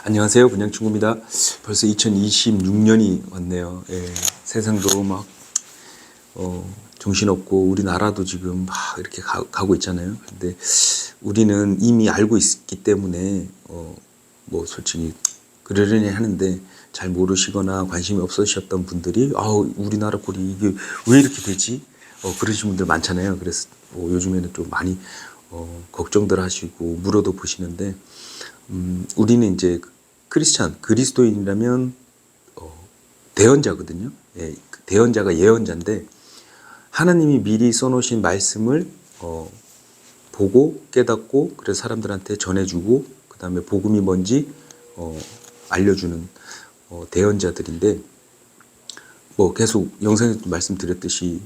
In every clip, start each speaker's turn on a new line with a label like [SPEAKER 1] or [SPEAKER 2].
[SPEAKER 1] 안녕하세요. 분양친구입니다. 벌써 2026년이 왔네요. 예, 세상도 막, 정신없고, 우리나라도 지금 막 이렇게 가고 있잖아요. 근데 우리는 이미 알고 있기 때문에, 뭐 솔직히 그러려니 하는데 잘 모르시거나 관심이 없으셨던 분들이, 우리나라 꼴이 이게 왜 이렇게 되지? 그러신 분들 많잖아요. 그래서 요즘에는 좀 많이, 걱정들 하시고, 물어도 보시는데, 우리는 이제 그리스도인이라면 대언자거든요. 예, 대언자가 예언자인데 하나님이 미리 써놓으신 말씀을 보고 깨닫고 그래서 사람들한테 전해주고 그 다음에 복음이 뭔지 알려주는 대언자들인데 뭐 계속 영상에도 말씀드렸듯이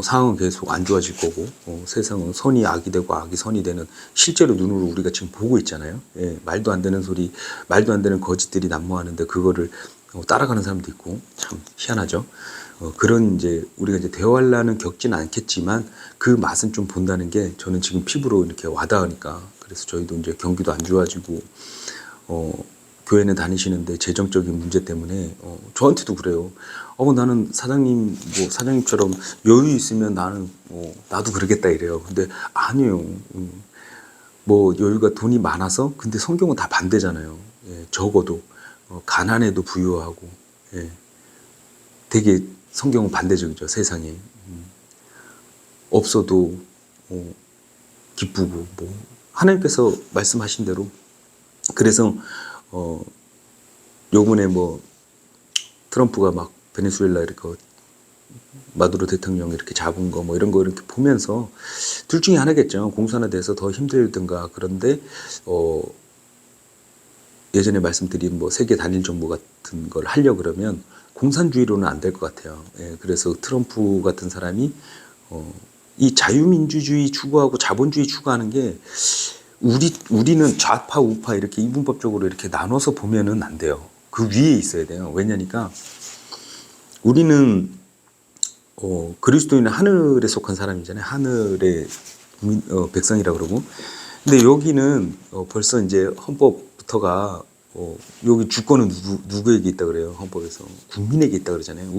[SPEAKER 1] 상황은 계속 안 좋아질 거고 세상은 선이 악이 되고 악이 선이 되는 실제로 눈으로 우리가 지금 보고 있잖아요. 예, 말도 안 되는 소리, 말도 안 되는 거짓들이 난무하는데 그거를 따라가는 사람도 있고 참 희한하죠. 그런 이제 우리가 이제 대환란은 겪지는 않겠지만 그 맛은 좀 본다는 게 저는 지금 피부로 이렇게 와닿으니까 그래서 저희도 이제 경기도 안 좋아지고 교회는 다니시는데 재정적인 문제 때문에 저한테도 그래요. 나는 사장님 뭐 사장님처럼 여유 있으면 나는 나도 그러겠다 이래요. 근데 아니에요. 뭐 여유가 돈이 많아서 근데 성경은 다 반대잖아요. 예, 적어도 가난해도 부유하고 예, 되게 성경은 반대적이죠. 세상에 없어도 기쁘고 뭐 하나님께서 말씀하신 대로 그래서 요번에 뭐 트럼프가 막 베네수엘라 이렇게 마두로 대통령 이렇게 잡은 거 뭐 이런 거 이렇게 보면서 둘 중에 하나겠죠. 공산화돼서 더 힘들든가. 그런데 예전에 말씀드린 뭐 세계 단일 정부 같은 걸 하려 그러면 공산주의로는 안 될 것 같아요. 예, 그래서 트럼프 같은 사람이 이 자유민주주의 추구하고 자본주의 추구하는 게 우리는 좌파 우파 이렇게 이분법적으로 이렇게 나눠서 보면은 안 돼요. 그 위에 있어야 돼요. 왜냐니까 우리는 그리스도인은 하늘에 속한 사람이잖아요. 하늘의 백성이라 그러고. 근데 여기는 벌써 이제 헌법부터가 여기 주권은 누구에게 있다 그래요? 헌법에서 국민에게 있다 그러잖아요.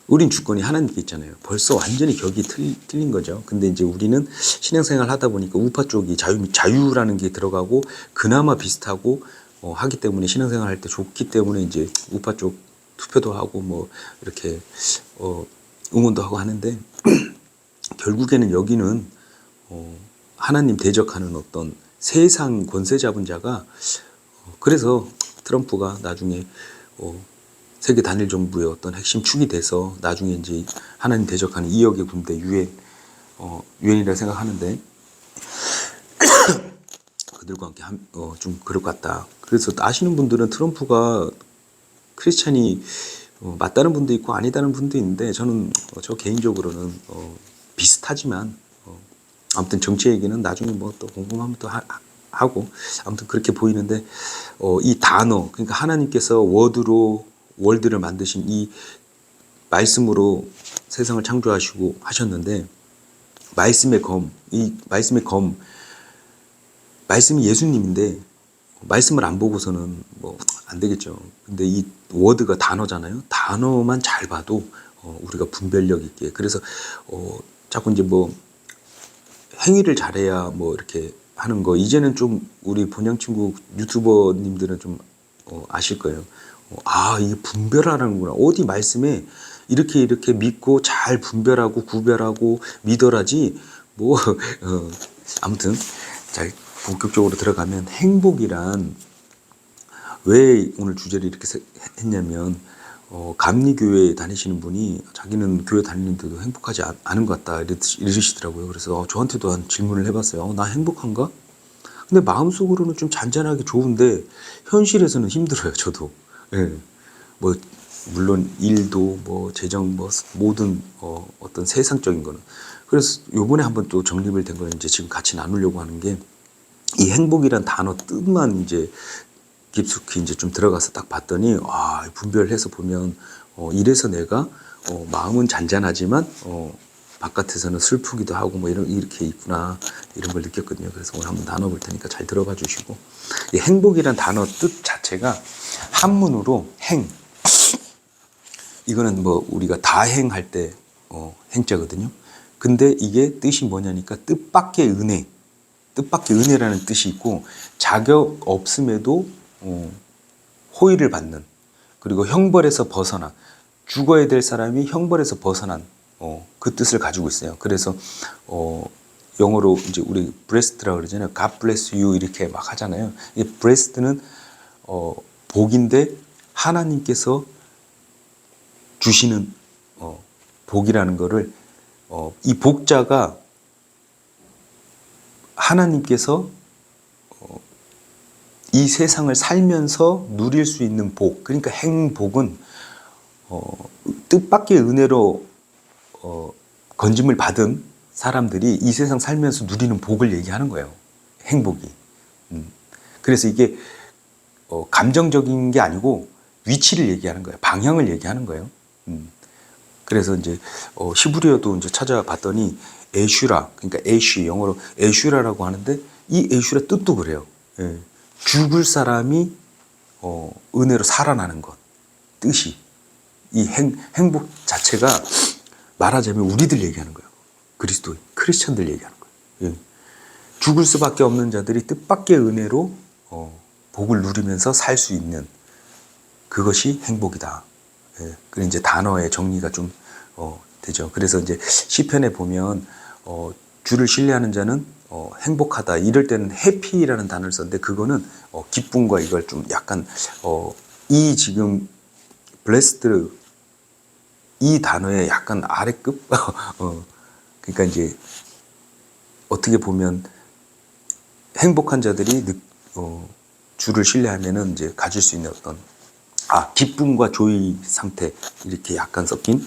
[SPEAKER 1] 우린 주권이 하나님께 있잖아요. 벌써 완전히 격이 틀린 거죠. 근데 이제 우리는 신앙생활 하다 보니까 우파 쪽이 자유라는 게 들어가고 그나마 비슷하고 하기 때문에 신앙생활 할 때 좋기 때문에 이제 우파 쪽 투표도 하고 뭐 이렇게 응원도 하고 하는데 결국에는 여기는 하나님 대적하는 어떤 세상 권세 잡은 자가 그래서 트럼프가 나중에 세계 단일 정부의 어떤 핵심 축이 돼서 나중에 이제 하나님 대적하는 2억의 군대 유엔이라 생각하는데 그들과 함께 좀 그럴 것 같다. 그래서 아시는 분들은 트럼프가 크리스찬이 맞다는 분도 있고 아니다는 분도 있는데 저는 저 개인적으로는 비슷하지만 아무튼 정치 얘기는 나중에 뭐 또 궁금하면 또 하고 아무튼 그렇게 보이는데 이 단어 그러니까 하나님께서 월드를 만드신 이 말씀으로 세상을 창조하시고 하셨는데 말씀이 예수님인데 말씀을 안 보고서는 뭐 안 되겠죠. 근데 이 워드가 단어잖아요. 단어만 잘 봐도 우리가 분별력 있게 그래서 자꾸 이제 뭐 행위를 잘해야 뭐 이렇게 하는 거 이제는 좀 우리 본향 친구 유튜버님들은 좀 아실 거예요. 이게 분별하는구나. 어디 말씀에 이렇게 믿고 잘 분별하고 구별하고 믿어라지 뭐 아무튼 자 본격적으로 들어가면 행복이란 왜 오늘 주제를 이렇게 했냐면 감리교회 다니시는 분이 자기는 교회 다니는데도 행복하지 않은 것 같다 이러시더라고요. 그래서 저한테도 한 질문을 해봤어요. 나 행복한가? 근데 마음속으로는 좀 잔잔하게 좋은데 현실에서는 힘들어요. 저도. 예. 뭐 물론 일도 뭐 재정 뭐 모든 어떤 세상적인 거는 그래서 요번에 한번 또 정립을 된 거는 이제 지금 같이 나누려고 하는 게 이 행복이란 단어 뜻만 이제 깊숙이 이제 좀 들어가서 딱 봤더니 분별해서 보면 이래서 내가 마음은 잔잔하지만 바깥에서는 슬프기도 하고 뭐 이렇게 있구나 이런 걸 느꼈거든요. 그래서 오늘 한번 나눠볼 테니까 잘 들어봐 주시고, 이 행복이란 단어 뜻 자체가 한문으로 행, 이거는 뭐 우리가 다행할 때 행자거든요. 근데 이게 뜻이 뭐냐니까 뜻밖의 은혜, 뜻밖의 은혜라는 뜻이 있고, 자격 없음에도 호의를 받는, 그리고 형벌에서 벗어나, 죽어야 될 사람이 형벌에서 벗어난 그 뜻을 가지고 있어요. 그래서 영어로 이제 우리 blessed라고 그러잖아요. God bless you 이렇게 막 하잖아요. 이 blessed는 복인데 하나님께서 주시는 복이라는 거를, 이 복자가 하나님께서 이 세상을 살면서 누릴 수 있는 복, 그러니까 행복은 뜻밖의 은혜로 건짐을 받은 사람들이 이 세상 살면서 누리는 복을 얘기하는 거예요. 행복이. 그래서 이게 감정적인 게 아니고 위치를 얘기하는 거예요. 방향을 얘기하는 거예요. 그래서 이제 히브리어도 이제 찾아봤더니 에슈라, 그러니까 에쉬, 영어로 에슈라라고 하는데, 이 에슈라 뜻도 그래요. 예. 죽을 사람이 은혜로 살아나는 것, 뜻이. 이 행복 자체가 말하자면 우리들 얘기하는 거예요. 그리스도인, 크리스천들 얘기하는 거예요. 예. 죽을 수밖에 없는 자들이 뜻밖의 은혜로 복을 누리면서 살 수 있는 그것이 행복이다. 예. 그리고 이제 단어의 정리가 좀 되죠. 그래서 이제 시편에 보면 주를 신뢰하는 자는 행복하다. 이럴 때는 해피라는 단어를 썼는데, 그거는 기쁨과 이걸 좀 약간 이 지금 blessed 이 단어의 약간 아래급 그러니까 이제 어떻게 보면 행복한 자들이 주를 신뢰하면은 이제 가질 수 있는 어떤 기쁨과 조의 상태, 이렇게 약간 섞인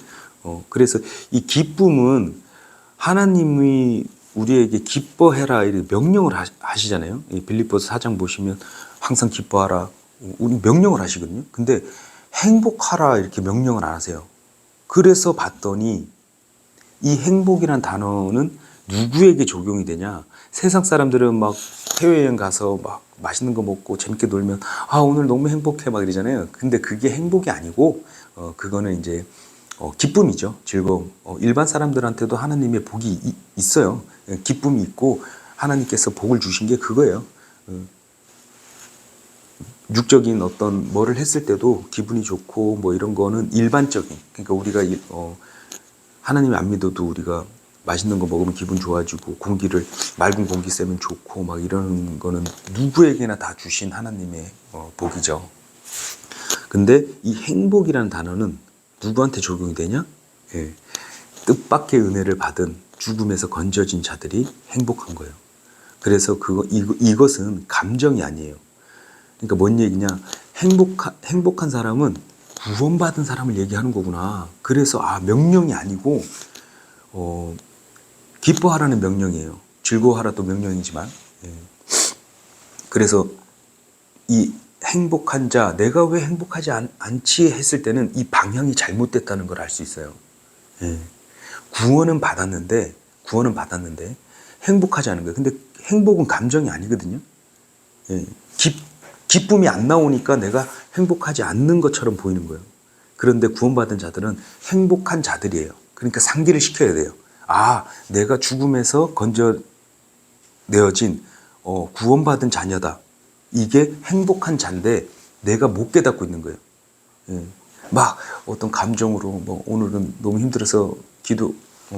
[SPEAKER 1] 그래서 이 기쁨은 하나님이 우리에게 기뻐해라 이렇게 명령을 하시잖아요. 이 빌립보서 4장 보시면 항상 기뻐하라, 우리 명령을 하시거든요. 근데 행복하라 이렇게 명령을 안 하세요. 그래서 봤더니 이 행복이란 단어는 누구에게 적용이 되냐? 세상 사람들은 막 해외여행 가서 막 맛있는 거 먹고 재밌게 놀면 오늘 너무 행복해 막 이러잖아요. 근데 그게 행복이 아니고 그거는 이제 기쁨이죠. 즐거움. 일반 사람들한테도 하나님의 복이 있어요. 기쁨이 있고 하나님께서 복을 주신 게 그거예요. 육적인 어떤 뭐를 했을 때도 기분이 좋고 뭐 이런 거는 일반적인, 그러니까 우리가 하나님 안 믿어도 우리가 맛있는 거 먹으면 기분 좋아지고 맑은 공기 쐬면 좋고 막 이런 거는 누구에게나 다 주신 하나님의 복이죠. 근데 이 행복이라는 단어는 누구한테 적용이 되냐? 예. 뜻밖의 은혜를 받은 죽음에서 건져진 자들이 행복한 거예요. 그래서 이것은 감정이 아니에요. 그러니까 뭔 얘기냐? 행복한 사람은 구원받은 사람을 얘기하는 거구나. 그래서 명령이 아니고 기뻐하라는 명령이에요. 즐거워하라도 명령이지만. 예. 그래서 이 행복한 자, 내가 왜 행복하지 않지 했을 때는 이 방향이 잘못됐다는 걸 알 수 있어요. 예. 구원은 받았는데 행복하지 않은 거예요. 근데 행복은 감정이 아니거든요. 예. 기쁨이 안 나오니까 내가 행복하지 않는 것처럼 보이는 거예요. 그런데 구원받은 자들은 행복한 자들이에요. 그러니까 상기를 시켜야 돼요. 내가 죽음에서 건져내어진 구원받은 자녀다. 이게 행복한 자인데 내가 못 깨닫고 있는 거예요. 예. 막 어떤 감정으로 오늘은 너무 힘들어서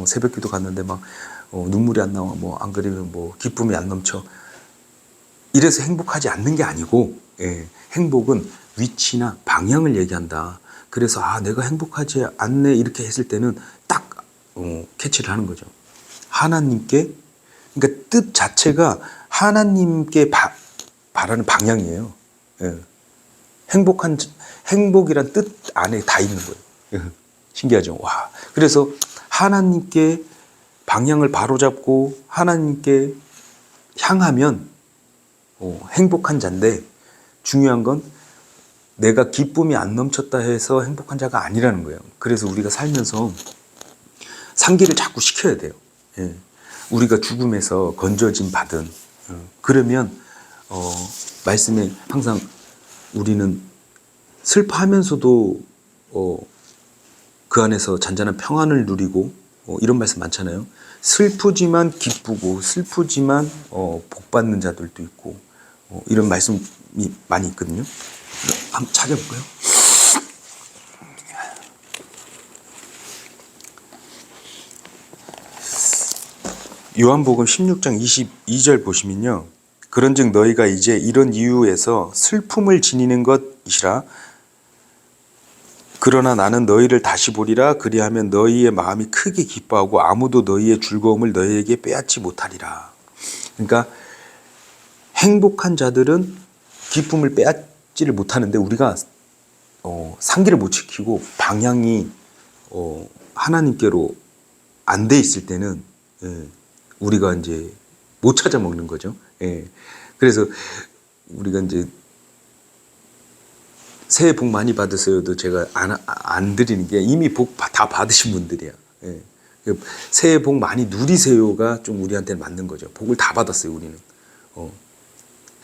[SPEAKER 1] 새벽 기도 갔는데 막 눈물이 안 나와, 안 그러면 기쁨이 안 넘쳐. 이래서 행복하지 않는 게 아니고, 행복은 위치나 방향을 얘기한다. 그래서 내가 행복하지 않네 이렇게 했을 때는 딱 캐치를 하는 거죠. 하나님께, 그러니까 뜻 자체가 하나님께 바라는 방향이에요. 예. 행복이란 뜻 안에 다 있는 거예요. 신기하죠? 와. 그래서 하나님께 방향을 바로잡고 하나님께 향하면 행복한 자인데, 중요한 건 내가 기쁨이 안 넘쳤다 해서 행복한 자가 아니라는 거예요. 그래서 우리가 살면서 상기를 자꾸 시켜야 돼요. 예. 우리가 죽음에서 건져짐 받은 그러면 말씀에 항상 우리는 슬퍼하면서도 그 안에서 잔잔한 평안을 누리고 이런 말씀 많잖아요. 슬프지만 기쁘고 슬프지만 복 받는 자들도 있고 이런 말씀이 많이 있거든요. 한번 찾아볼까요? 요한복음 16장 22절 보시면요. 그런즉 너희가 이제 이런 이유에서 슬픔을 지니는 것이라. 그러나 나는 너희를 다시 보리라. 그리하면 너희의 마음이 크게 기뻐하고 아무도 너희의 즐거움을 너희에게 빼앗지 못하리라. 그러니까 행복한 자들은 기쁨을 빼앗지를 못하는데 우리가 상기를 못 지키고 방향이 하나님께로 안 돼 있을 때는 우리가 이제 못 찾아 먹는 거죠. 그래서 우리가 이제 새해 복 많이 받으세요도 제가 안 드리는 게 이미 복 다 받으신 분들이야. 새해 복 많이 누리세요가 좀 우리한테는 맞는 거죠. 복을 다 받았어요, 우리는.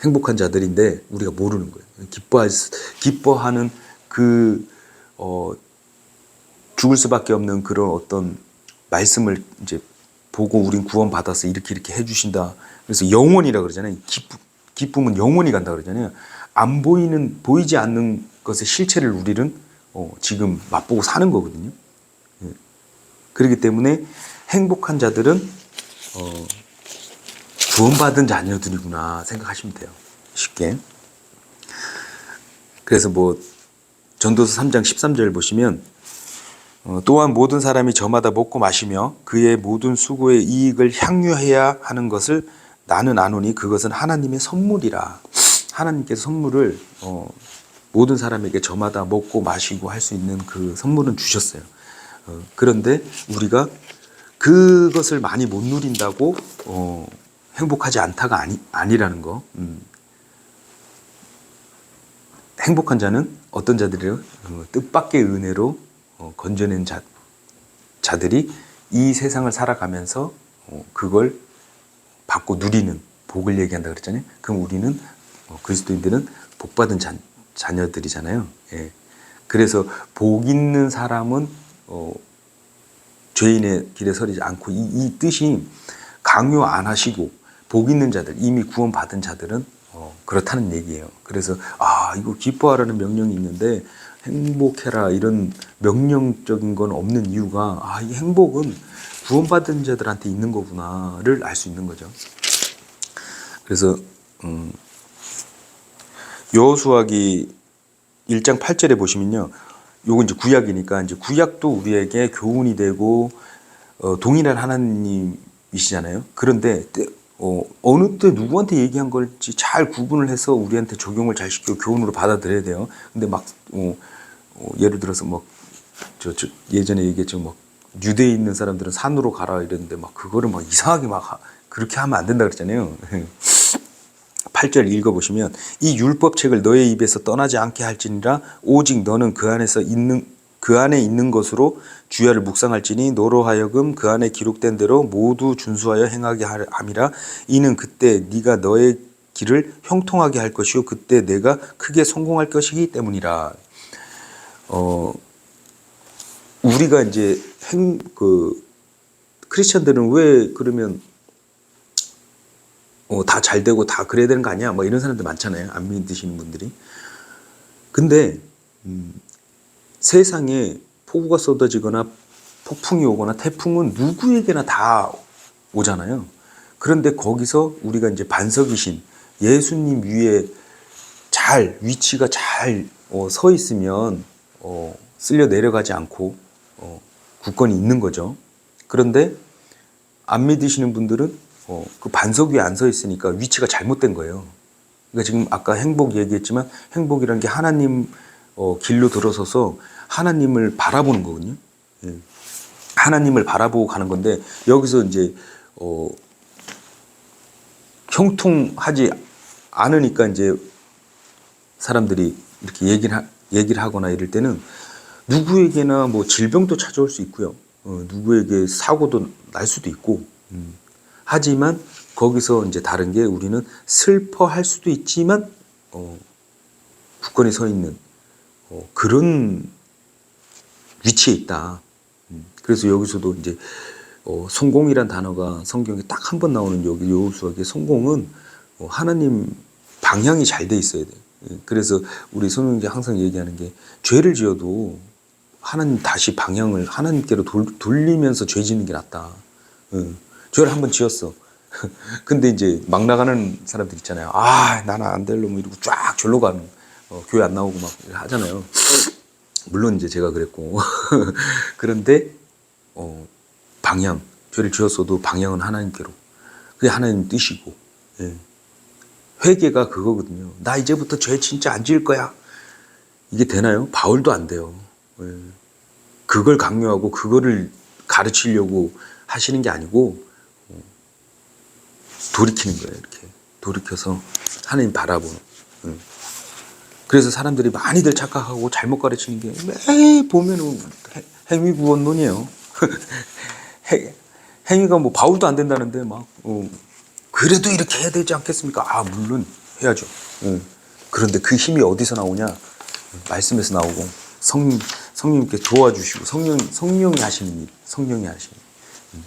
[SPEAKER 1] 행복한 자들인데 우리가 모르는 거예요. 기뻐하는 그 죽을 수밖에 없는 그런 어떤 말씀을 이제 보고 우린 구원받아서 이렇게 해주신다. 그래서 영원이라 그러잖아요. 기쁨은 영원히 간다 그러잖아요. 안 보이지 않는 것의 실체를 우리는 지금 맛보고 사는 거거든요. 그렇기 때문에 행복한 자들은 구원받은 자녀들이구나 생각하시면 돼요. 쉽게. 그래서 뭐 전도서 3장 13절 보시면 또한 모든 사람이 저마다 먹고 마시며 그의 모든 수고의 이익을 향유해야 하는 것을 나는 아노니 그것은 하나님의 선물이라. 하나님께서 선물을 모든 사람에게 저마다 먹고 마시고 할 수 있는 그 선물은 주셨어요. 그런데 우리가 그것을 많이 못 누린다고 행복하지 않다가 아니라는 거. 행복한 자는 어떤 자들이요? 뜻밖의 은혜로 건져낸 자들이 이 세상을 살아가면서 그걸 받고 누리는 복을 얘기한다 그랬잖아요. 그럼 우리는 그리스도인들은 복받은 자녀들이잖아요. 그래서 복 있는 사람은 죄인의 길에 서리지 않고 이 뜻이 강요 안 하시고 복 있는 자들, 이미 구원받은 자들은 그렇다는 얘기예요. 그래서 이거 기뻐하라는 명령이 있는데 행복해라 이런 명령적인 건 없는 이유가 이 행복은 구원받은 자들한테 있는 거구나를 알 수 있는 거죠. 그래서 여호수아기 1장 8절에 보시면요. 요건 이제 구약이니까 이제 구약도 우리에게 교훈이 되고 동일한 하나님이시잖아요. 그런데 어느 때 누구한테 얘기한 걸지 잘 구분을 해서 우리한테 적용을 잘 시키고 교훈으로 받아들여야 돼요. 근데 막 예를 들어서 막 예전에 얘기했죠. 막 유대에 있는 사람들은 산으로 가라 이랬는데 막 그거를 막 이상하게 막 그렇게 하면 안 된다 그랬잖아요. 8절 읽어보시면 이 율법책을 너의 입에서 떠나지 않게 할지니라. 오직 너는 그 안에 있는 것으로 주야를 묵상할지니 너로 하여금 그 안에 기록된 대로 모두 준수하여 행하게 함이라. 이는 그때 네가 너의 길을 형통하게 할 것이요 그때 내가 크게 성공할 것이기 때문이라. 우리가 이제 크리스천들은 왜 그러면 다 잘 되고 다 그래야 되는 거 아니야? 뭐 이런 사람들 많잖아요. 안 믿으시는 분들이. 근데 세상에 폭우가 쏟아지거나 폭풍이 오거나 태풍은 누구에게나 다 오잖아요. 그런데 거기서 우리가 이제 반석이신 예수님 위에 위치가 잘 서 있으면 쓸려 내려가지 않고 굳건히 있는 거죠. 그런데 안 믿으시는 분들은 그 반석 위에 안 서 있으니까 위치가 잘못된 거예요. 그러니까 지금 아까 행복 얘기했지만 행복이라는 게 하나님 길로 들어서서 하나님을 바라보는 거거든요. 하나님을 바라보고 가는 건데 여기서 이제 형통하지 않으니까 이제 사람들이 이렇게 얘기를 하거나 이럴 때는 누구에게나 뭐 질병도 찾아올 수 있고요. 누구에게 사고도 날 수도 있고. 하지만 거기서 이제 다른 게 우리는 슬퍼할 수도 있지만 굳건히 서 있는 그런 위치에 있다. 그래서 여기서도 이제 성공이란 단어가 성경에 딱 한 번 나오는 여기 여호수아의 성공은 하나님 방향이 잘 돼 있어야 돼요. 그래서 우리 성경에 항상 얘기하는 게 죄를 지어도 하나님 다시 방향을 하나님께로 돌리면서 죄 짓는 게 낫다. 죄를 한 번 지었어. 근데 이제 막 나가는 사람들 있잖아요. 아, 나는 안 될 놈 이러고 쫙 절로 가는 교회 안 나오고 막 하잖아요. 물론 이제 제가 그랬고 그런데 방향 죄를 지었어도 방향은 하나님께로 그게 하나님 뜻이고 예. 회개가 그거거든요. 나 이제부터 죄 진짜 안 지을 거야. 이게 되나요? 바울도 안 돼요. 예. 그걸 강요하고 그거를 가르치려고 하시는 게 아니고 돌이키는 거예요. 이렇게 돌이켜서 하나님 바라보는. 그래서 사람들이 많이들 착각하고 잘못 가르치는 게 매일 보면은 행위구원론이에요. 행위가 뭐 바울도 안 된다는데 막 그래도 이렇게 해야 되지 않겠습니까? 아 물론 해야죠. 그런데 그 힘이 어디서 나오냐? 말씀에서 나오고 성령님께 도와주시고 성령이 하시는 일, 성령이 하시는 일.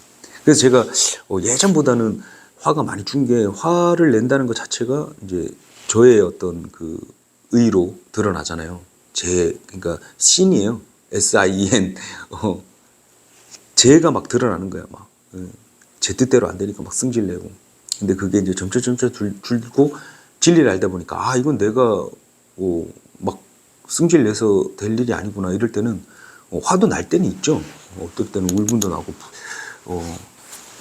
[SPEAKER 1] 그래서 제가 예전보다는 화가 많이 준 게 화를 낸다는 것 자체가 이제 저의 어떤 그 의로 드러나잖아요. 그러니까 신이에요. SIN. 제가 막 드러나는 거야. 막. 제 뜻대로 안 되니까 막 승질내고. 근데 그게 이제 점차 줄고 진리를 알다 보니까 아, 이건 내가 막 승질내서 될 일이 아니구나. 이럴 때는 화도 날 때는 있죠. 어떨 때는 울분도 나고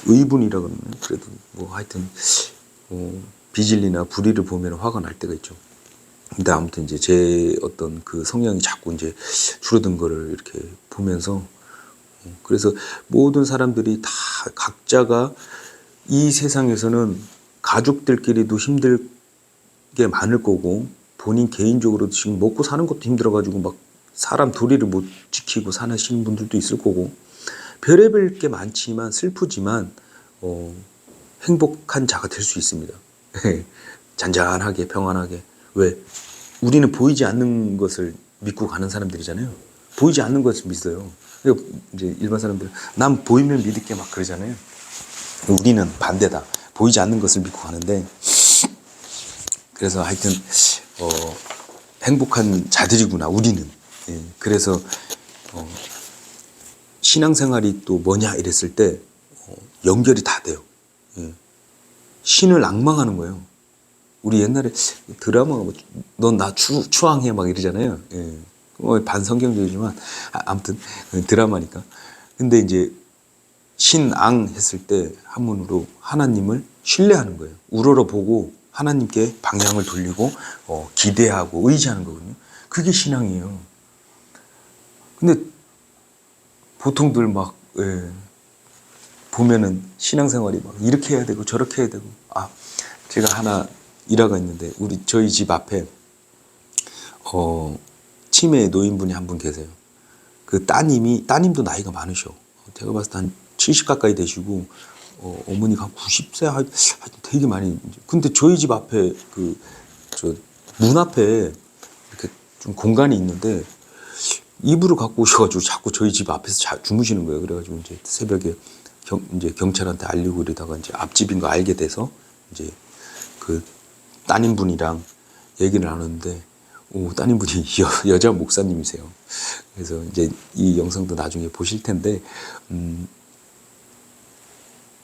[SPEAKER 1] 의분이라 그러면 그래도 뭐 하여튼 비진리나 불의를 보면 화가 날 때가 있죠. 근데 아무튼 이제 제 어떤 그 성향이 자꾸 이제 줄어든 거를 이렇게 보면서 그래서 모든 사람들이 다 각자가 이 세상에서는 가족들끼리도 힘들 게 많을 거고 본인 개인적으로도 지금 먹고 사는 것도 힘들어가지고 막 사람 도리를 못 지키고 사시는 분들도 있을 거고 별의별 게 많지만 슬프지만 행복한 자가 될 수 있습니다. 잔잔하게 평안하게. 왜? 우리는 보이지 않는 것을 믿고 가는 사람들이잖아요. 보이지 않는 것을 믿어요. 이제 일반 사람들은 난 보이면 믿을게 막 그러잖아요. 우리는 반대다. 보이지 않는 것을 믿고 가는데 그래서 하여튼 행복한 자들이구나 우리는. 예, 그래서 신앙생활이 또 뭐냐 이랬을 때 연결이 다 돼요. 예. 신을 앙망하는 거예요. 우리 옛날에 드라마가 뭐, 넌 나 추앙해 막 이러잖아요. 예. 반성경적이지만 아무튼 드라마니까. 근데 이제 신앙 했을 때 한문으로 하나님을 신뢰하는 거예요. 우러러보고 하나님께 방향을 돌리고 기대하고 의지하는 거거든요. 그게 신앙이에요. 근데 보통들 막 보면은 신앙생활이 막 이렇게 해야 되고 저렇게 해야 되고 제가 하나 일화가 있는데 저희 집 앞에 치매 노인분이 한 분 계세요. 그 따님도 나이가 많으셔. 제가 봤을 때 한 70 가까이 되시고 어머니가 한 90세 하여튼 되게 많이. 근데 저희 집 앞에 문 앞에 이렇게 좀 공간이 있는데 이불을 갖고 오셔가지고 자꾸 저희 집 앞에서 주무시는 거예요. 그래가지고 이제 새벽에 이제 경찰한테 알리고 이러다가 이제 앞집인 거 알게 돼서 이제 그 따님분이랑 얘기를 나눴는데 따님분이 여자 목사님이세요. 그래서 이제 이 영상도 나중에 보실 텐데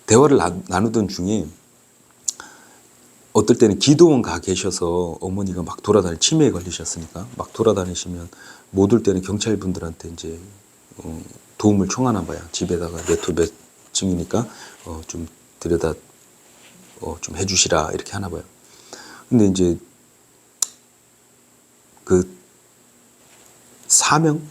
[SPEAKER 1] 대화를 나누던 중에 어떨 때는 기도원 가 계셔서 어머니가 막 치매에 걸리셨으니까 막 돌아다니시면 못 올 때는 경찰분들한테 이제 도움을 청하나 봐요. 집에다가 몇 층이니까 좀 들여다 좀 해주시라 이렇게 하나 봐요. 근데 이제 그 사명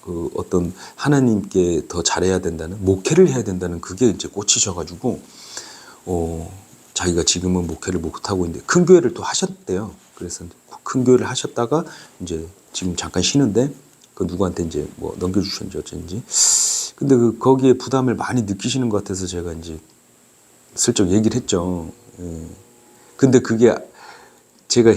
[SPEAKER 1] 그 어떤 하나님께 더 잘해야 된다는 목회를 해야 된다는 그게 이제 꽂히셔가지고 자기가 지금은 목회를 못 하고 있는데 큰 교회를 또 하셨대요. 그래서 큰 교회를 하셨다가 이제 지금 잠깐 쉬는데 그 누구한테 이제 뭐 넘겨주셨는지 어쩐지 근데 거기에 부담을 많이 느끼시는 것 같아서 제가 이제 슬쩍 얘기를 했죠. 예. 근데 그게 제가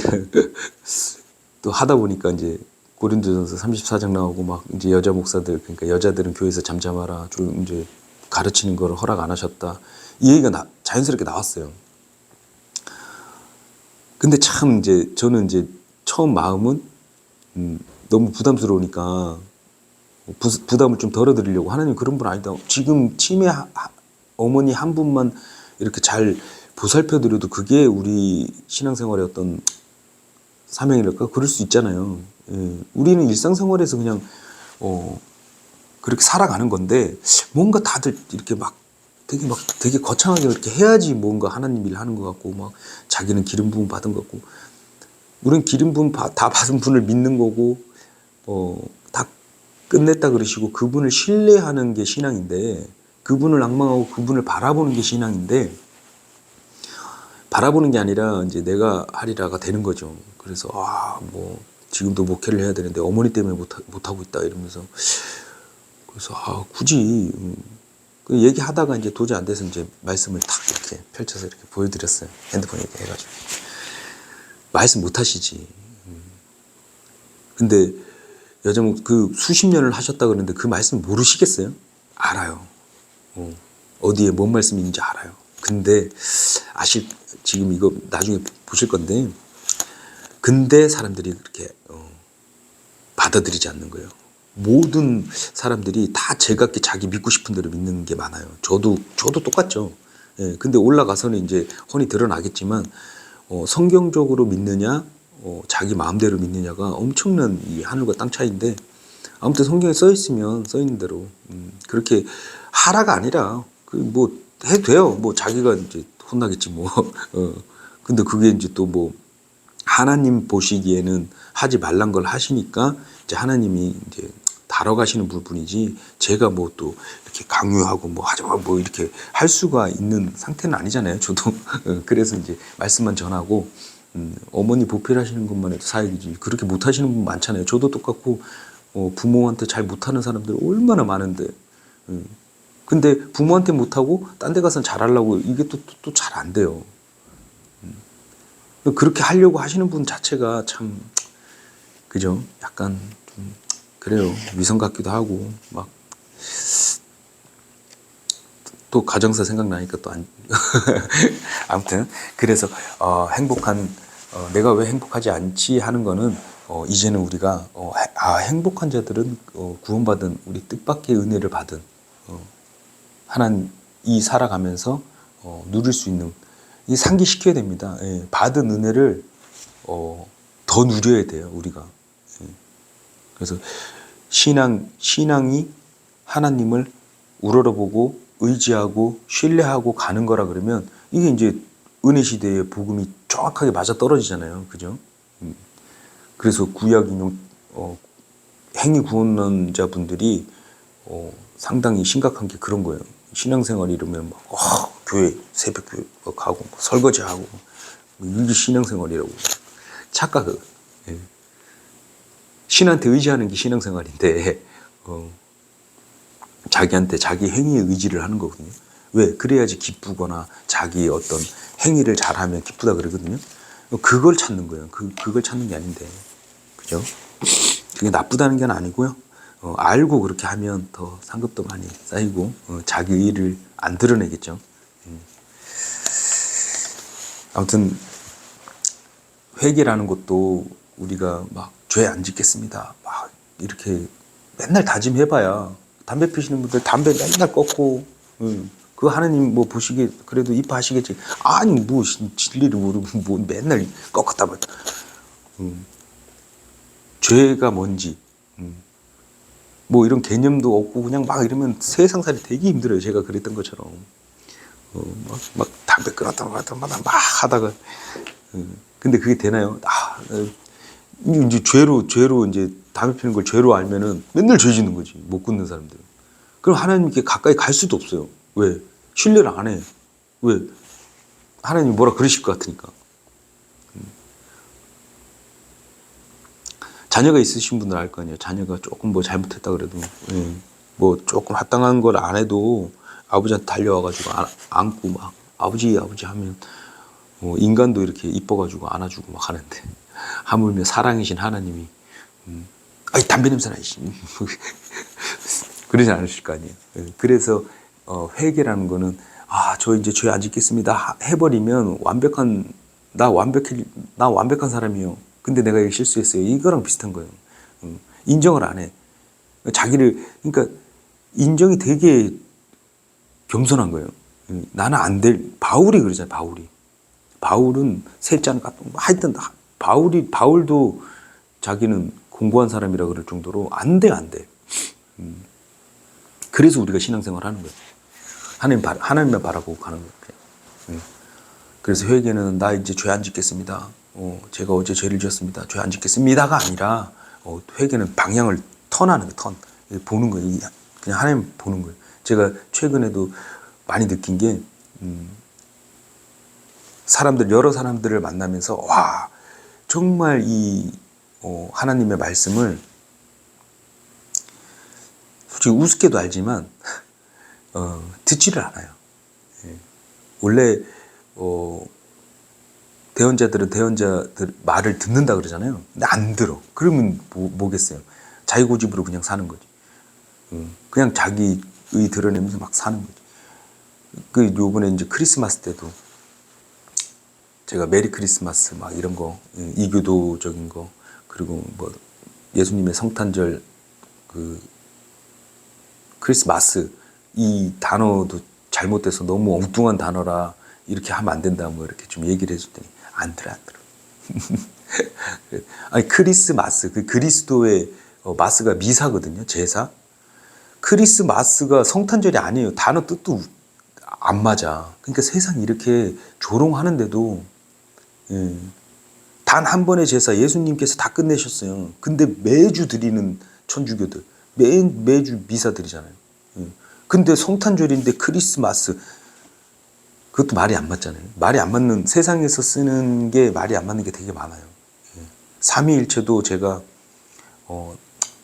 [SPEAKER 1] 또 하다 보니까 이제 고린도전서 34장 나오고 막 이제 여자 목사들, 그러니까 여자들은 교회에서 잠잠하라, 좀 이제 가르치는 걸 허락 안 하셨다, 이 얘기가 자연스럽게 나왔어요. 근데 참 이제 저는 이제 처음 마음은 너무 부담스러우니까 부담을 좀 덜어드리려고, 하나님 그런 분 아니다, 지금 치매 어머니 한 분만 이렇게 잘 보살펴드려도 그게 우리 신앙생활의 어떤 사명이랄까, 그럴 수 있잖아요. 예. 우리는 일상생활에서 그냥 그렇게 살아가는 건데, 뭔가 다들 이렇게 되게 거창하게 그렇게 해야지 뭔가 하나님 일 하는 것 같고, 막 자기는 기름 부음 받은 것 같고, 우린 기름 부음 다 받은 분을 믿는 거고, 다 끝냈다 그러시고 그분을 신뢰하는 게 신앙인데, 그분을 앙망하고 그분을 바라보는 게 신앙인데, 바라보는 게 아니라 이제 내가 하리라가 되는 거죠. 그래서 뭐 지금도 목회를 해야 되는데 어머니 때문에 못하고 있다 이러면서, 그래서 굳이 그 얘기하다가 이제 도저히 안 돼서 이제 말씀을 탁 이렇게 펼쳐서 이렇게 보여드렸어요. 핸드폰 얘기해가지고. 말씀 못 하시지. 근데 여자목 그 수십 년을 하셨다 그러는데 그 말씀 모르시겠어요? 알아요. 어디에 뭔 말씀인지 알아요. 근데 지금 이거 나중에 보실 건데, 근데 사람들이 그렇게 받아들이지 않는 거예요. 모든 사람들이 다 제각기 자기 믿고 싶은 대로 믿는 게 많아요. 저도 똑같죠. 예, 근데 올라가서는 이제 훤히 드러나겠지만, 성경적으로 믿느냐, 자기 마음대로 믿느냐가 엄청난 이 하늘과 땅 차이인데, 아무튼 성경에 써 있으면 써 있는 대로 그렇게 하라가 아니라 뭐 해도 돼요. 뭐 자기가 이제 혼나겠지 뭐. 근데 그게 이제 또 뭐 하나님 보시기에는 하지 말란 걸 하시니까 이제 하나님이 이제 다뤄가시는 부분이지, 제가 뭐 또 이렇게 강요하고 뭐 하지 마 뭐 이렇게 할 수가 있는 상태는 아니잖아요. 저도. 그래서 이제 말씀만 전하고, 어머니 보필하시는 것만 해도 사역이지, 그렇게 못 하시는 분 많잖아요. 저도 똑같고, 부모한테 잘 못하는 사람들 얼마나 많은데. 근데 부모한테 못하고 딴 데 가서는 잘하려고, 이게 또 잘 안 돼요. 그렇게 하려고 하시는 분 자체가 참, 그죠? 약간 좀 그래요. 위선 같기도 하고, 막 또 가정사 생각나니까 또 안. 아무튼 그래서 내가 왜 행복하지 않지 하는 거는, 이제는 우리가 행복한 자들은 구원받은, 우리 뜻밖의 은혜를 받은, 하나님 이 살아가면서 누릴 수 있는, 이 상기시켜야 됩니다. 예, 받은 은혜를 더 누려야 돼요, 우리가. 예. 그래서 신앙이 하나님을 우러러보고 의지하고 신뢰하고 가는 거라 그러면, 이게 이제 은혜 시대의 복음이 정확하게 맞아 떨어지잖아요, 그죠? 그래서 구약 인용 행위 구원론자분들이 상당히 심각한 게 그런 거예요. 신앙생활 이러면 막 교회 새벽 교회 가고 설거지하고, 이게 신앙생활이라고 착각을. 예. 신한테 의지하는 게 신앙생활인데, 자기한테 자기 행위에 의지를 하는 거거든요. 왜? 그래야지 기쁘거나 자기 어떤 행위를 잘하면 기쁘다 그러거든요. 그걸 찾는 거예요. 그걸 찾는 게 아닌데, 그죠? 그게 나쁘다는 게 아니고요. 알고 그렇게 하면 더 상급도 많이 쌓이고, 자기 의의를 안 드러내겠죠. 아무튼 회개라는 것도 우리가 막 죄 안 짓겠습니다, 막 이렇게 맨날 다짐해봐야, 담배 피시는 분들 담배 맨날 꺾고, 그 하나님 뭐 보시기에 그래도 이뻐하시겠지. 아니 뭐 진리를 모르고 뭐 맨날 꺾었다 봐. 죄가 뭔지 뭐 이런 개념도 없고 그냥 막 이러면 세상살이 되게 힘들어요. 제가 그랬던 것처럼 막 담배 끊었다 막 하다가, 근데 그게 되나요? 이제 죄로 이제 담배 피는 걸 죄로 알면은 맨날 죄 짓는 거지, 못 끊는 사람들. 그럼 하나님께 가까이 갈 수도 없어요. 왜? 신뢰를 안 해. 왜? 하나님이 뭐라 그러실 것 같으니까. 자녀가 있으신 분들 알 거 아니에요. 자녀가 조금 뭐 잘못했다 그래도, 예. 뭐 조금 합당한 걸 안 해도 아버지한테 달려와가지고 안고 막 아버지 하면 인간도 이렇게 이뻐가지고 안아주고 막 하는데 하물며 사랑이신 하나님이 아이 담배 냄새나 이씨 그러지 않으실 거 아니에요. 그래서 회개라는 거는 저 이제 죄 안 짓겠습니다 해버리면 나 완벽한 사람이요. 근데 내가 이거 실수했어요. 이거랑 비슷한 거예요. 인정을 안 해. 그러니까 인정이 되게 겸손한 거예요. 나는 안 바울이 그러잖아요. 바울은 셋째 하는 하여튼 바울도 자기는 공부한 사람이라 그럴 정도로 안 돼. 그래서 우리가 신앙생활 하는 거예요. 하나님만 바라보고 가는 거예요. 그래서 회개는 나 이제 죄 안 짓겠습니다. 제가 어제 죄를 지었습니다. 죄 안 짓겠습니다가 아니라 회개는 방향을 턴하는 거예요. 보는 거예요. 그냥 하나님 보는 거예요. 제가 최근에도 많이 느낀 게 여러 사람들을 만나면서 정말 이 하나님의 말씀을 솔직히 우습게도 알지만 듣지를 않아요. 원래 대언자들은 대언자들 말을 듣는다 그러잖아요. 근데 안 들어. 그러면 뭐겠어요? 자기 고집으로 그냥 사는 거지. 그냥 자기의 드러내면서 막 사는 거지. 요번에 이제 크리스마스 때도 제가 메리 크리스마스 막 이런 거, 이교도적인 거, 그리고 뭐 예수님의 성탄절 크리스마스 이 단어도 잘못돼서 너무 엉뚱한 단어라 이렇게 하면 안 된다 뭐 이렇게 좀 얘기를 해줬더니 안 들어. 아니 크리스마스 그리스도의 마스가 미사거든요. 제사. 크리스마스가 성탄절이 아니에요. 단어 뜻도 안 맞아. 그러니까 세상이 이렇게 조롱하는데도 단 한 번의 제사 예수님께서 다 끝내셨어요. 근데 매주 드리는 천주교들 매주 미사 드리잖아요. 근데 성탄절인데 크리스마스 그것도 말이 안 맞잖아요. 말이 안 맞는 세상에서 쓰는 게 말이 안 맞는 게 되게 많아요. 삼위일체도 제가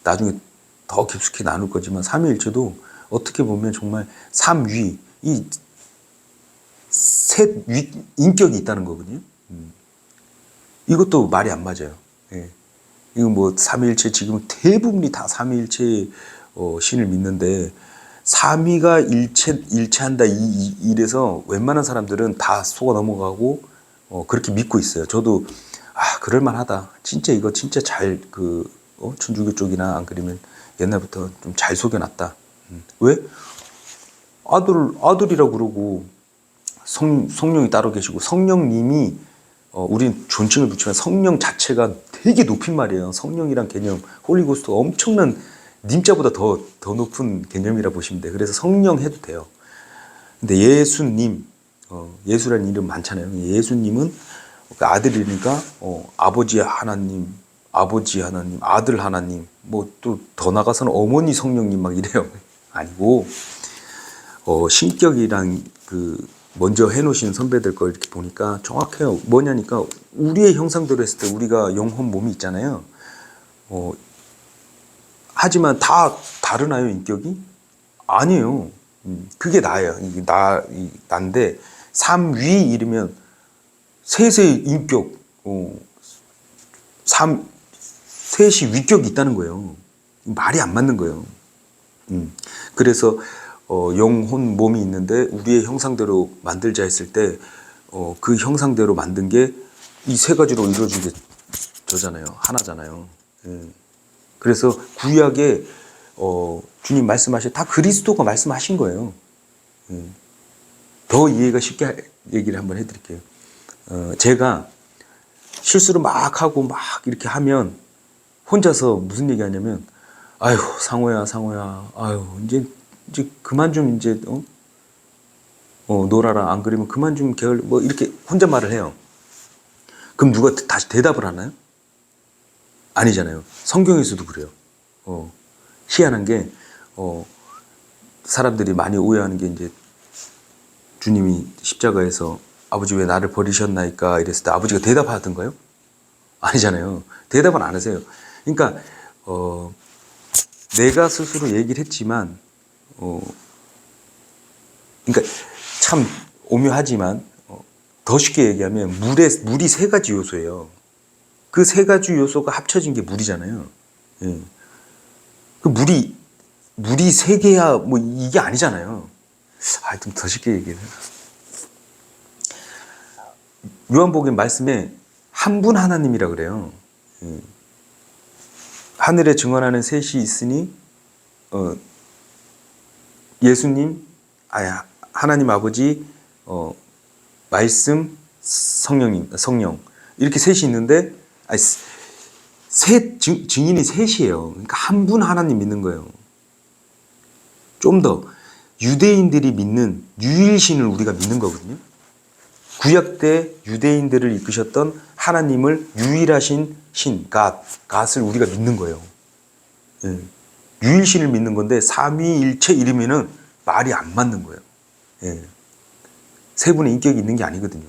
[SPEAKER 1] 나중에 더 깊숙이 나눌 거지만 삼위일체도 어떻게 보면 정말 삼위 이 셋 인격이 있다는 거거든요. 이것도 말이 안 맞아요. 이거 뭐 삼위일체 지금 대부분이 다 삼위일체 신을 믿는데 삼위가 일체한다 이래서 웬만한 사람들은 다 속아 넘어가고 그렇게 믿고 있어요. 저도 그럴만하다. 진짜 이거 진짜 잘 천주교 쪽이나 안 그러면 옛날부터 좀 잘 속여놨다. 왜? 아들이라고 그러고 성령이 따로 계시고 성령님이 우린 존칭을 붙이면 성령 자체가 되게 높은 말이에요. 성령이란 개념, 홀리고스트가 엄청난 님자보다 더 높은 개념이라 보시면 돼요. 그래서 성령 해도 돼요. 근데 예수님, 예수라는 이름 많잖아요. 예수님은 아들이니까 아버지 하나님, 아들 하나님, 뭐 또 더 나가서는 어머니 성령님 막 이래요. 아니고 신격이랑 먼저 해놓으신 선배들 거 이렇게 보니까 정확해요. 뭐냐니까 우리의 형상대로 했을 때 우리가 영혼 몸이 있잖아요. 하지만 다 다르나요, 인격이? 아니에요. 그게 나예요. 난데 삼위 이르면 셋의 인격, 셋이 위격이 있다는 거예요. 말이 안 맞는 거예요. 그래서 영혼 몸이 있는데 우리의 형상대로 만들자 했을 때 그 형상대로 만든 게 이 세 가지로 이루어진 게 저잖아요. 하나잖아요. 그래서 구약에 주님 다 그리스도가 말씀하신 거예요. 더 이해가 쉽게 얘기를 한번 해드릴게요. 제가 실수를 막 하고 막 이렇게 하면 혼자서 무슨 얘기 하냐면 아유 상호야 아유 이제 그만 좀 이제 놀아라. 안 그러면 그만 좀 게을 뭐 이렇게 혼자 말을 해요. 그럼 누가 다시 대답을 하나요? 아니잖아요. 성경에서도 그래요. 희한한 게 사람들이 많이 오해하는 게 이제 주님이 십자가에서 아버지 왜 나를 버리셨나이까 이랬을 때 아버지가 대답하던가요? 아니잖아요. 대답은 안 하세요. 그러니까 내가 스스로 얘기를 했지만, 그러니까 참 오묘하지만, 더 쉽게 얘기하면 물이 세 가지 요소예요. 그 세 가지 요소가 합쳐진 게 물이잖아요. 예. 그 물이 세 개야 뭐 이게 아니잖아요. 좀 더 쉽게 얘기해. 요한복음 말씀에 한 분 하나님이라 그래요. 예. 하늘에 증언하는 셋이 있으니 예수님, 하나님 아버지, 말씀, 성령 이렇게 셋이 있는데 증인이 셋이에요. 그러니까 한 분 하나님 믿는 거예요. 좀 더 유대인들이 믿는 유일신을 우리가 믿는 거거든요. 구약 때 유대인들을 이끄셨던 하나님을 유일하신 신, 갓을 우리가 믿는 거예요. 예. 유일신을 믿는 건데 삼위일체 이름에는 말이 안 맞는 거예요. 예. 세 분의 인격이 있는 게 아니거든요.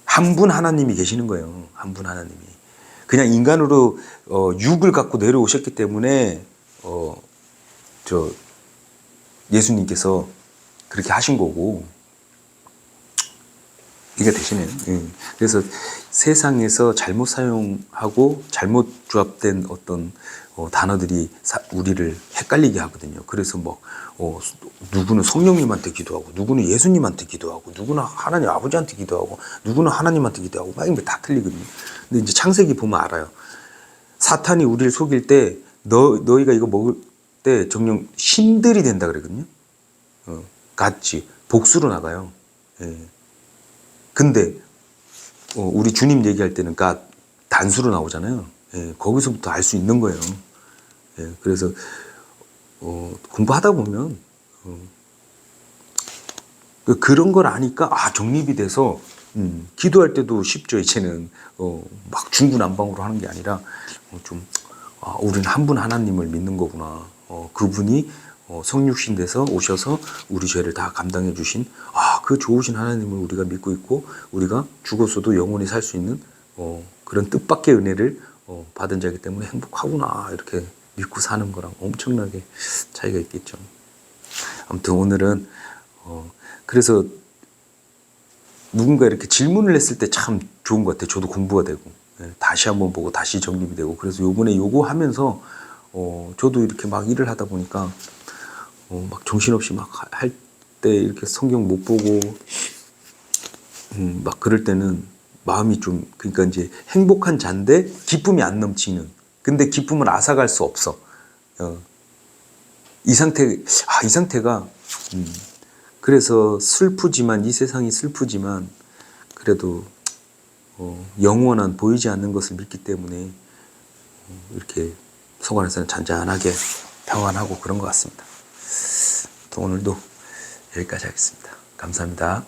[SPEAKER 1] 한 분 하나님이 계시는 거예요. 한 분 하나님이. 그냥 인간으로 육을 갖고 내려오셨기 때문에 예수님께서 그렇게 하신 거고 이게 대신에 그래서 세상에서 잘못 사용하고 잘못 조합된 어떤 단어들이 우리를 헷갈리게 하거든요. 그래서 누구는 성령님한테 기도하고 누구는 예수님한테 기도하고 누구는 하나님 아버지한테 기도하고 누구는 하나님한테 기도하고 막 이게 다 틀리거든요. 근데 이제 창세기 보면 알아요. 사탄이 우리를 속일 때 너희가 이거 먹을 때 정령 신들이 된다 그러거든요. 같이 복수로 나가요. 예. 근데 우리 주님 얘기할 때는 단수로 나오잖아요. 예, 거기서부터 알 수 있는 거예요. 예, 그래서 공부하다 보면 그런 걸 아니까 정립이 돼서 기도할 때도 쉽죠. 이제는 막 중구난방으로 하는 게 아니라 우리는 한 분 하나님을 믿는 거구나. 그분이 성육신 돼서 오셔서 우리 죄를 다 감당해 주신 그 좋으신 하나님을 우리가 믿고 있고 우리가 죽었어도 영원히 살 수 있는 그런 뜻밖의 은혜를 받은 자이기 때문에 행복하구나 이렇게 믿고 사는 거랑 엄청나게 차이가 있겠죠. 아무튼 오늘은 그래서 누군가 이렇게 질문을 했을 때 참 좋은 것 같아요. 저도 공부가 되고 다시 한번 보고 다시 정립이 되고 그래서 요번에 요거 하면서 저도 이렇게 막 일을 하다 보니까 막 정신없이 막 할 때 이렇게 성경 못 보고 막 그럴 때는 마음이 그러니까 이제 행복한 잔데 기쁨이 안 넘치는. 근데 기쁨을 앗아갈 수 없어. 이 상태가 그래서 슬프지만 이 세상이 슬프지만 그래도 영원한 보이지 않는 것을 믿기 때문에 이렇게 속 안에서는 잔잔하게 평안하고 그런 것 같습니다. 또 오늘도 여기까지 하겠습니다. 감사합니다.